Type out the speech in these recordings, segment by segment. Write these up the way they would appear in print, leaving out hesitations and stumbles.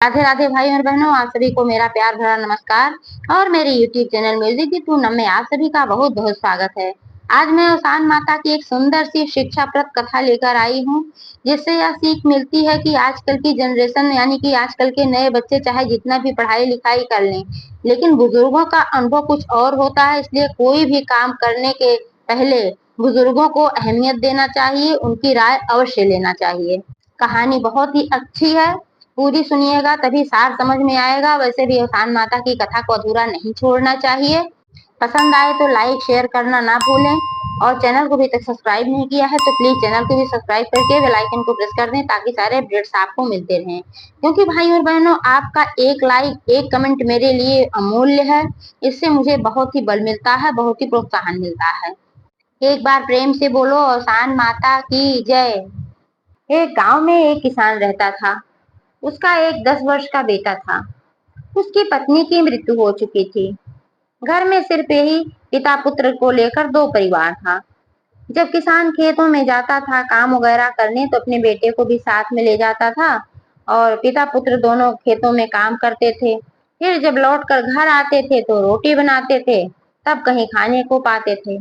राधे राधे भाई और बहनों, आप सभी को मेरा प्यार भरा नमस्कार और मेरे YouTube चैनल म्यूजिक की टूनम में आप सभी का बहुत बहुत स्वागत है। आज मैं ओसान माता की एक सुंदर सी शिक्षाप्रद कथा लेकर आई हूँ, जिससे यह सीख मिलती है कि आजकल की जनरेशन यानी कि आजकल के नए बच्चे चाहे जितना भी पढ़ाई लिखाई कर लें, लेकिन बुजुर्गों का अनुभव कुछ और होता है। इसलिए कोई भी काम करने के पहले बुजुर्गों को अहमियत देना चाहिए, उनकी राय अवश्य लेना चाहिए। कहानी बहुत ही अच्छी है, पूरी सुनिएगा तभी सार समझ में आएगा। वैसे भी ओसान माता की कथा को अधूरा नहीं छोड़ना चाहिए। पसंद आए तो लाइक शेयर करना ना भूलें, और चैनल को अभी तक सब्सक्राइब नहीं किया है तो प्लीज चैनल को भी सब्सक्राइब करके बेल आइकन को प्रेस कर दें, ताकि सारे अपडेट्स आपको मिलते रहें। क्योंकि भाई और बहनों, आपका एक लाइक एक कमेंट मेरे लिए अमूल्य है। इससे मुझे बहुत ही बल मिलता है, बहुत ही प्रोत्साहन मिलता है। एक बार प्रेम से बोलो ओसान माता की जय। एक गांव में एक किसान रहता था। उसका एक 10 वर्ष का बेटा था। उसकी पत्नी की मृत्यु हो चुकी थी। घर में सिर्फ यही पिता पुत्र को लेकर दो परिवार था। जब किसान खेतों में जाता था काम वगैरह करने, तो अपने बेटे को भी साथ में ले जाता था, और पिता पुत्र दोनों खेतों में काम करते थे। फिर जब लौट कर घर आते थे तो रोटी बनाते थे, तब कहीं खाने को पाते थे।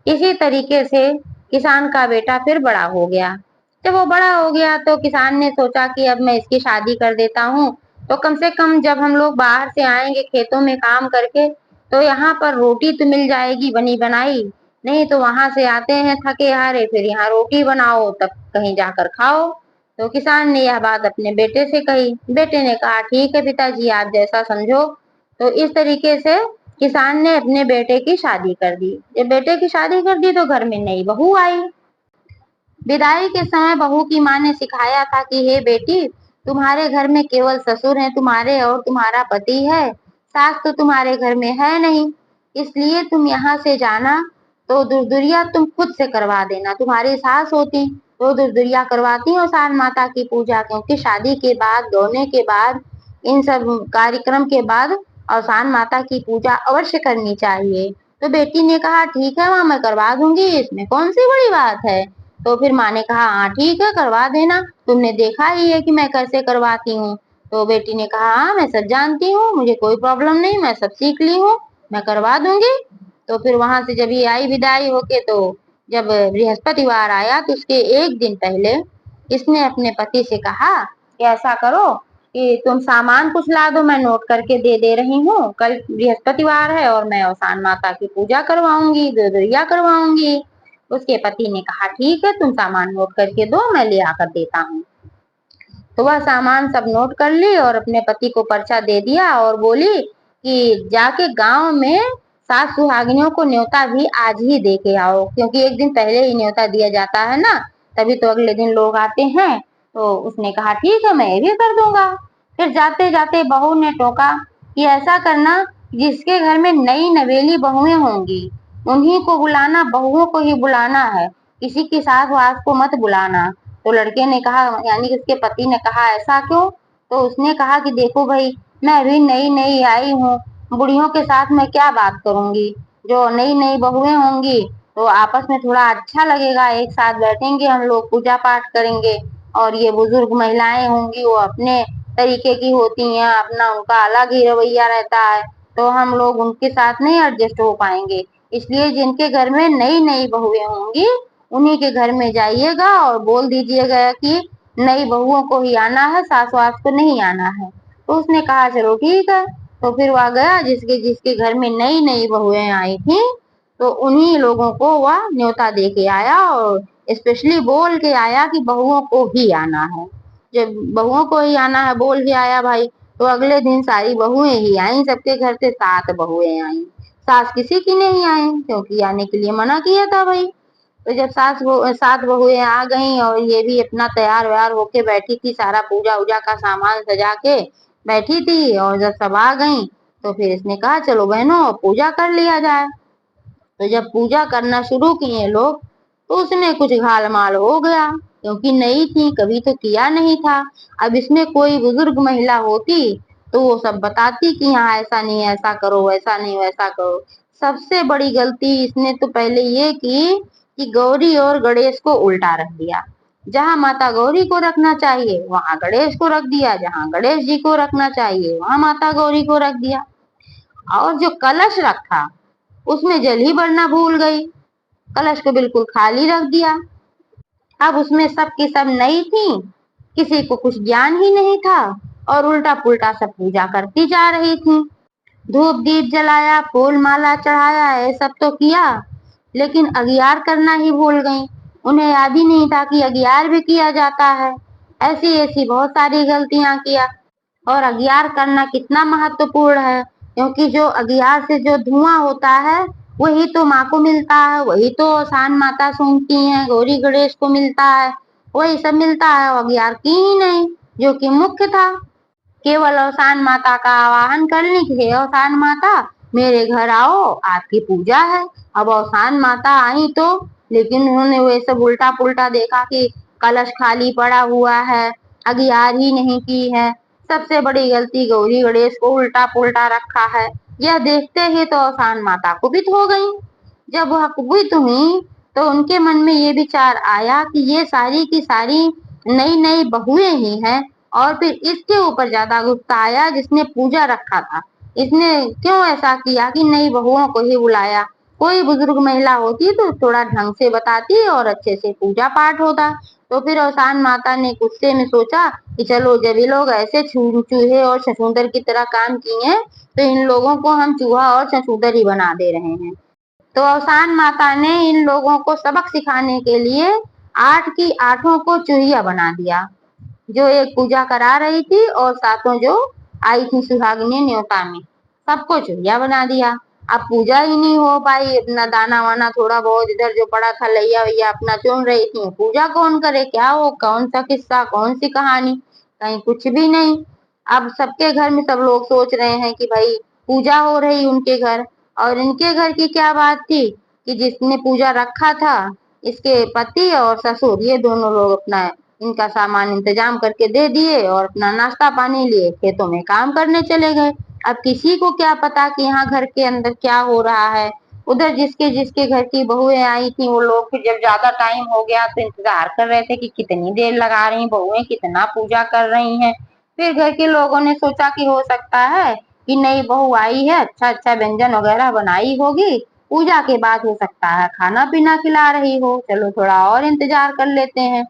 इसी तरीके से किसान का बेटा फिर बड़ा हो गया। जब वो बड़ा हो गया तो किसान ने सोचा कि अब मैं इसकी शादी कर देता हूँ, तो कम से कम जब हम लोग बाहर से आएंगे खेतों में काम करके, तो यहाँ पर रोटी तो मिल जाएगी बनी बनाई। नहीं तो वहां से आते हैं थके हारे, फिर यहाँ रोटी बनाओ तब कहीं जाकर खाओ। तो किसान ने यह बात अपने बेटे से कही। बेटे ने कहा ठीक है पिताजी, आप जैसा समझो। तो इस तरीके से किसान ने अपने बेटे की शादी कर दी। जब बेटे की शादी कर दी तो घर में नई बहू आई। विदाई के समय बहू की माँ ने सिखाया था कि हे बेटी, तुम्हारे घर में केवल ससुर हैं तुम्हारे, और तुम्हारा पति है। सास तो तुम्हारे घर में है नहीं, इसलिए तुम यहाँ से जाना तो दुर्दुरिया तुम खुद से करवा देना। तुम्हारी सास होती तो दुर्दुरिया करवाती और ओसान माता की पूजा, क्योंकि शादी के बाद दोने के बाद इन सब कार्यक्रम के बाद ओसान माता की पूजा अवश्य करनी चाहिए। तो बेटी ने कहा ठीक है माँ, मैं करवा दूंगी, इसमें कौन सी बड़ी बात है। तो फिर माँ ने कहा हाँ ठीक है करवा देना, तुमने देखा ही है कि मैं कैसे करवाती हूँ। तो बेटी ने कहा हाँ मैं सब जानती हूँ, मुझे कोई प्रॉब्लम नहीं, मैं सब सीख ली हूँ, मैं करवा दूंगी। तो फिर वहां से जब ये आई विदाई होके, तो जब बृहस्पतिवार आया तो उसके एक दिन पहले इसने अपने पति से कहा कि ऐसा करो कि तुम सामान कुछ ला दो, मैं नोट करके दे रही हूँ। कल बृहस्पतिवार है और मैं ओसान माता की पूजा करवाऊंगी, दुर्दुरिया करवाऊंगी। उसके पति ने कहा ठीक है, तुम सामान नोट करके दो, मैं ले आकर देता हूँ। तो वह सामान सब नोट कर ली और अपने पति को पर्चा दे दिया, और बोली कि जाके गांव में सात सुहागिनियों को न्योता भी आज ही दे के आओ, क्योंकि एक दिन पहले ही न्योता दिया जाता है ना, तभी तो अगले दिन लोग आते हैं। तो उसने कहा ठीक है, मैं ये भी कर दूंगा। फिर जाते जाते बहू ने टोका कि ऐसा करना, जिसके घर में नई नवेली बहुएं होंगी उन्हीं को बुलाना, बहुओं को ही बुलाना है, किसी की सास वास को मत बुलाना। तो लड़के ने कहा, यानी कि उसके पति ने कहा ऐसा क्यों। तो उसने कहा कि देखो भाई, मैं अभी नई नई आई हूँ, बुढ़ियों के साथ मैं क्या बात करूंगी। जो नई नई बहुएं होंगी तो आपस में थोड़ा अच्छा लगेगा, एक साथ बैठेंगे हम लोग, पूजा पाठ करेंगे। और ये बुजुर्ग महिलाएं होंगी वो अपने तरीके की होती हैं, अपना उनका अलग ही रवैया रहता है, तो हम लोग उनके साथ नहीं एडजस्ट हो पाएंगे। इसलिए जिनके घर में नई नई बहुएं होंगी उन्हीं के घर में जाइएगा और बोल दीजिएगा कि नई बहुओं को ही आना है, सास वास को नहीं आना है। तो उसने कहा चलो ठीक है। तो फिर वह गया, जिसके जिसके घर में नई नई बहुएं आई थी, तो उन्हीं लोगों को वह न्योता दे के आया, और स्पेशली बोल के आया कि बहुओं को ही आना है। जब बहुओं को ही आना है बोल के आया भाई, तो अगले दिन सारी बहुएं ही आई, सबके घर से 7 बहुएं आई। सास किसी की नहीं आई, क्योंकि आने के लिए मना किया था भाई। तो जब 7 बहुएं आ गईं और ये भी अपना तैयार व्यार होके बैठी थी, सारा पूजा उजा का सामान सजा के बैठी थी, और जब सब आ गईं तो फिर इसने कहा चलो बहनों पूजा कर लिया जाए। तो जब पूजा करना शुरू किए लोग, तो उसमें कुछ घालमाल हो गया, क्योंकि नई थी, कभी तो किया नहीं था। अब इसमें कोई बुजुर्ग महिला होती तो वो सब बताती कि यहाँ ऐसा नहीं, ऐसा करो, वैसा नहीं वैसा करो। सबसे बड़ी गलती इसने तो पहले ये की कि गौरी और गणेश को उल्टा रख दिया। जहाँ माता गौरी को रखना चाहिए वहां गणेश को रख दिया, जहाँ गणेश जी को रखना चाहिए वहां माता गौरी को रख दिया। और जो कलश रखा उसमें जल ही भरना भूल गई, कलश को बिल्कुल खाली रख दिया। अब उसमें सब की सब नई थी, किसी को कुछ ज्ञान ही नहीं था और उल्टा पुल्टा सब पूजा करती जा रही थी। धूप दीप जलाया, फूल माला चढ़ाया, ये सब तो किया, लेकिन अगियार करना ही भूल गई। उन्हें याद ही नहीं था कि अगियार भी किया जाता है। ऐसी ऐसी बहुत सारी गलतियां किया। और अगियार करना कितना महत्वपूर्ण है, क्योंकि जो अगियार से जो धुआं होता है वही तो माँ को मिलता है, वही तो शान माता सूंघती है, गौरी गणेश को मिलता है, वही सब मिलता है, अगियार की ही नहीं, जो कि मुख्य था। केवल अवसान माता का आवाहन करने के लिए, अवसान माता मेरे घर आओ, आपकी पूजा है। अब अवसान माता आई तो, लेकिन उन्होंने वो सब उल्टा पुल्टा देखा कि कलश खाली पड़ा हुआ है, अगियार ही नहीं की है, सबसे बड़ी गलती गौरी गणेश को उल्टा पुल्टा रखा है। यह देखते ही तो अवसान माता कुपित हो गई। जब वह कुपित हुई तो उनके मन में ये विचार आया कि ये सारी की सारी नई नई बहुएं ही हैं, और फिर इसके ऊपर ज्यादा गुस्सा आया जिसने पूजा रखा था। इसने क्यों ऐसा किया कि नई बहुओं को ही बुलाया? कोई बुजुर्ग महिला होती तो थोड़ा ढंग से बताती और अच्छे से पूजा पाठ होता। तो फिर अवसान माता ने गुस्से में सोचा कि चलो, जब ये लोग ऐसे चूहे और छछूंदर की तरह काम किए हैं तो इन लोगों को हम चूहा और छछूंदर ही बना दे रहे हैं। तो अवसान माता ने इन लोगों को सबक सिखाने के लिए 8 की 8 को चूहिया बना दिया, जो एक पूजा करा रही थी और साथों जो आई थी सुहागिनी न्योता में, सबको चूहिया बना दिया। अब पूजा ही नहीं हो पाई, अपना दाना वाना थोड़ा बहुत इधर जो पड़ा था लैया वैया अपना चुन रही थी, पूजा कौन करे, क्या हो, कौन सा किस्सा, कौन सी कहानी, कहीं कुछ भी नहीं। अब सबके घर में सब लोग सोच रहे हैं कि भाई पूजा हो रही उनके घर, और इनके घर की क्या बात थी कि जिसने पूजा रखा था, इसके पति और ससुर, ये दोनों लोग अपना इनका सामान इंतजाम करके दे दिए और अपना नाश्ता पानी लिए खेतों में काम करने चले गए। अब किसी को क्या पता कि यहाँ घर के अंदर क्या हो रहा है। उधर जिसके जिसके घर की बहुएं आई थी वो लोग फिर जब ज्यादा टाइम हो गया तो इंतजार कर रहे थे कि कितनी देर लगा रही बहुएं, कितना पूजा कर रही हैं। फिर घर के लोगों ने सोचा कि हो सकता है कि नई बहू आई है, अच्छा अच्छा व्यंजन वगैरह बनाई होगी, पूजा के बाद हो सकता है खाना पीना खिला रही हो, चलो थोड़ा और इंतजार कर लेते हैं।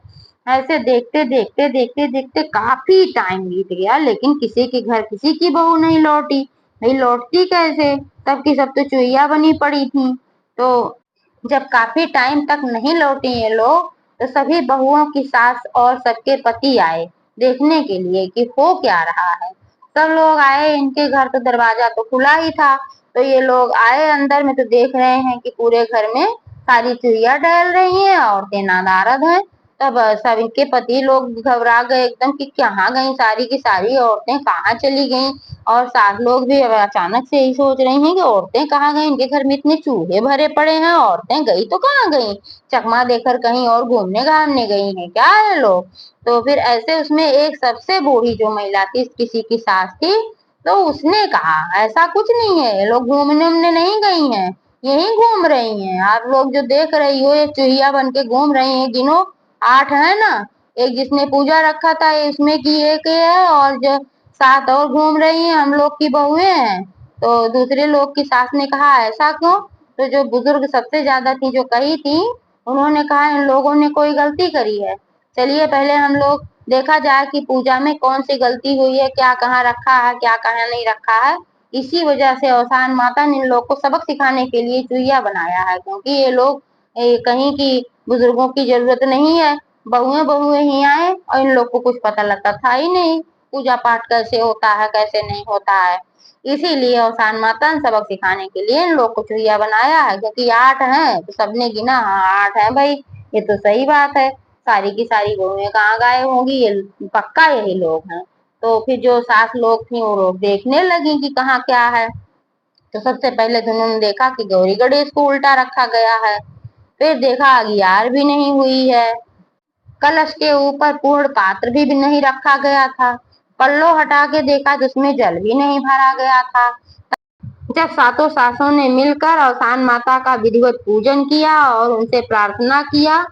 ऐसे देखते देखते देखते देखते काफी टाइम बीत गया, लेकिन किसी के घर किसी की बहू नहीं लौटी। नहीं लौटती कैसे, सबकी सब तो चुईया बनी पड़ी थी। तो जब काफी टाइम तक नहीं लौटे ये लोग, तो सभी बहुओं की सास और सबके पति आए देखने के लिए कि हो क्या रहा है। सब लोग आए, इनके घर तो दरवाजा तो खुला ही था, तो ये लोग आए अंदर में तो देख रहे हैं कि पूरे घर में सारी चुईया टहल रही हैं, औरतें नादारद हैं। तब सब इनके पति लोग घबरा गए एकदम कि कहाँ गई सारी की सारी औरतें, कहाँ चली गई। और सास लोग भी अब अचानक से यही सोच रही हैं कि औरतें कहाँ गई, इनके घर में इतने चूहे भरे पड़े हैं, औरतें गई तो कहाँ गई, चकमा देकर कहीं और घूमने घामने गई हैं क्या है लोग। तो फिर ऐसे उसमें एक सबसे बूढ़ी जो महिला थी, किसी की सास थी, तो उसने कहा ऐसा कुछ नहीं है, ये लोग घूमने उमने नहीं गई हैं, यही घूम रही हैं, आप लोग जो देख रही हो ये चूहिया बन के घूम रही हैं, गिनो 8 है ना, एक जिसने पूजा रखा था इसमें की एक है, और जो 7 और घूम रही हैं हम लोग की बहुएं हैं। तो दूसरे लोग की सास ने कहा ऐसा क्यों? तो जो बुजुर्ग सबसे ज्यादा थी जो कही थी, उन्होंने कहा इन लोगों ने कोई गलती करी है, चलिए पहले हम लोग देखा जाए कि पूजा में कौन सी गलती हुई है, क्या कहाँ रखा है क्या कहाँ नहीं रखा है। इसी वजह से अवसान माता ने इन लोग को सबक सिखाने के लिए चूहिया बनाया है, क्योंकि ये लोग कहीं की बुजुर्गों की जरूरत नहीं है, बहुएं बहुएं ही आए और इन लोग को कुछ पता लगता था ही नहीं पूजा पाठ कैसे होता है कैसे नहीं होता है। इसीलिए अवसान माता ने सबक सिखाने के लिए इन लोग को चूहिया बनाया है, क्योंकि 8 हैं तो सबने गिना, हाँ 8 है भाई, ये तो सही बात है, सारी की सारी बहुएं कहाँ गायब होंगी, ये पक्का यही लोग हैं। तो फिर जो सास लोग थी वो लोग देखने लगी कि कहाँ क्या है। तो सबसे पहले तो उन्होंने देखा कि गौरी गणेश को उल्टा रखा गया है, फिर देखा अगियार भी नहीं हुई है, कलश के ऊपर पूर्ण पात्र भी नहीं रखा गया था, पल्लो हटा के देखा तो उसमें जल भी नहीं भरा गया था। जब सातों सासों ने मिलकर अवसान माता का विधिवत पूजन किया और उनसे प्रार्थना किया,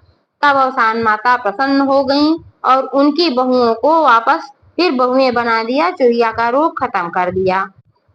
तब औसान माता प्रसन्न हो गईं और उनकी बहुओं को वापस फिर बहुएं बना दिया, चुहिया का रूप खत्म कर दिया।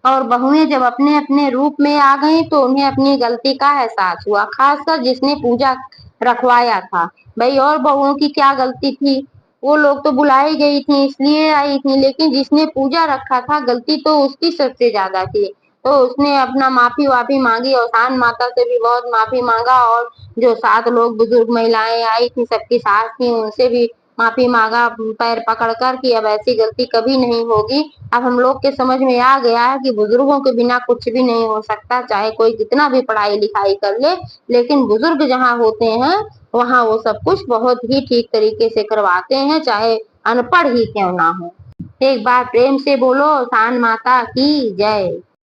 और बहुएं जब अपने अपने रूप में आ गईं तो उन्हें अपनी गलती का एहसास हुआ, खासकर जिसने पूजा रखवाया था। भाई और बहुओं की क्या गलती थी, वो लोग तो बुलाई गई थी इसलिए आई थी, लेकिन जिसने पूजा रखा था गलती तो उसकी सबसे ज्यादा थी। तो उसने अपना माफी वाफी मांगी, औसान माता से भी बहुत माफी मांगा, और जो 7 लोग बुजुर्ग महिलाएं आई थी सबकी सास थी उनसे भी माफी मांगा, पैर पकड़ कर कि अब ऐसी गलती कभी नहीं होगी। अब हम लोग के समझ में आ गया है कि बुजुर्गों के बिना कुछ भी नहीं हो सकता, चाहे कोई कितना भी पढ़ाई लिखाई कर ले, लेकिन बुजुर्ग जहाँ होते हैं वहाँ वो सब कुछ बहुत ही ठीक तरीके से करवाते हैं, चाहे अनपढ़ ही क्यों ना हो। एक बार प्रेम से बोलो औसान माता की जय।